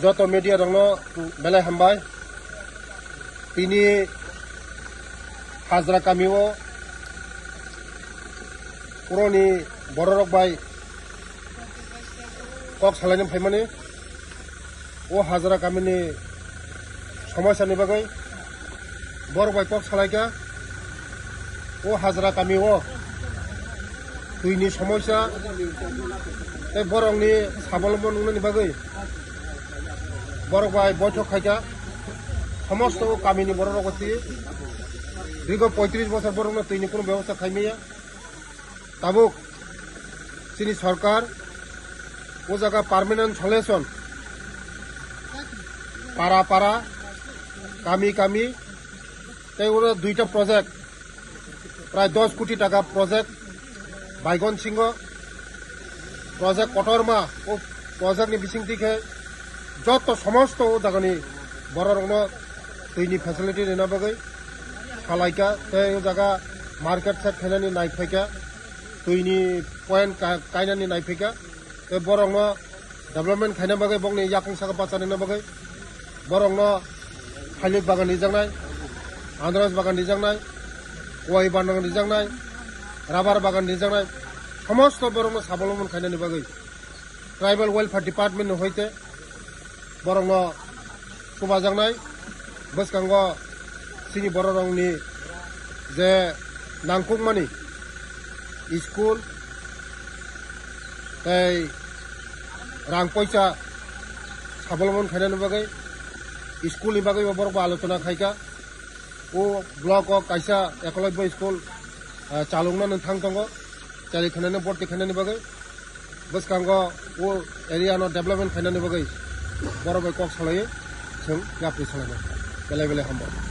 Joto media dongno belai hambai ini hazra kamiwo puroni bororok bai kok salane phaimani o hazra kamini সমস্যা ni bagai borok bai kok salaika o hazra kamiwo tuini সমস্যা ei borokni sabolomon ni bagai borok bai বৈঠক খাইকা সমস্ত কামিনী borok গতি দীর্ঘ 35 বছর borok না তৈনি কোনো ব্যবস্থা খাইমিয়া তাবুক চিনি সরকার ও জায়গা পার্মানেন্ট সলিউশন পাড়া পাড়া কামি কামি তাই ওরা দুইটা প্রজেক্ট প্রায় 10 কোটি টাকা প্রজেক্ট বাইগন সিংহ প্রজেক্ট কটরমা ও প্রজেক্ট নি বিসিং দিকে যত সমস্ত জায়গানি বড়রংনো তৈনি ফ্যাসিলিটি নেনা বাগৈ খালাইকা এই জায়গা মার্কেট সেট খাইনানি নাইফাইকা তৈনি পয়েন্ট কাইনানি নাইফাইকা এই বড়রংনো ডেভেলপমেন্ট খাইনা বাগৈ বংনি ইয়াকং সাকা পাচানিনা বাগৈ বড়রংনো थालिर बागान दिजांनाय आनारस बागान दिजांनाय गय बागान दिजांनाय राबार बागान दिजांनाय समस्त बरंनो साबलमन खायनानि बागै ट्राइबल वेलफेयर डिपार्टमेंट होइते बरंनो सुबाजांनाय बसकांगो सिनि बरंनि जे नांकुकमानि स्कुल तै रां पैसा साबलमन खायनानि बागै स्कूल नि बागै बरक आलोचना खायका ओ ब्लॉक ओ कायसा एकलव्य स्कूल चालुंगना नोंथां दङ चारि खानानि बर्ति खानानि बागै बसकांगो ओ एरिया नो डेभलपमेंट खानानि बागै बरक कक सलायो जों गाप्रि सलायनो बेले बेले हामबाय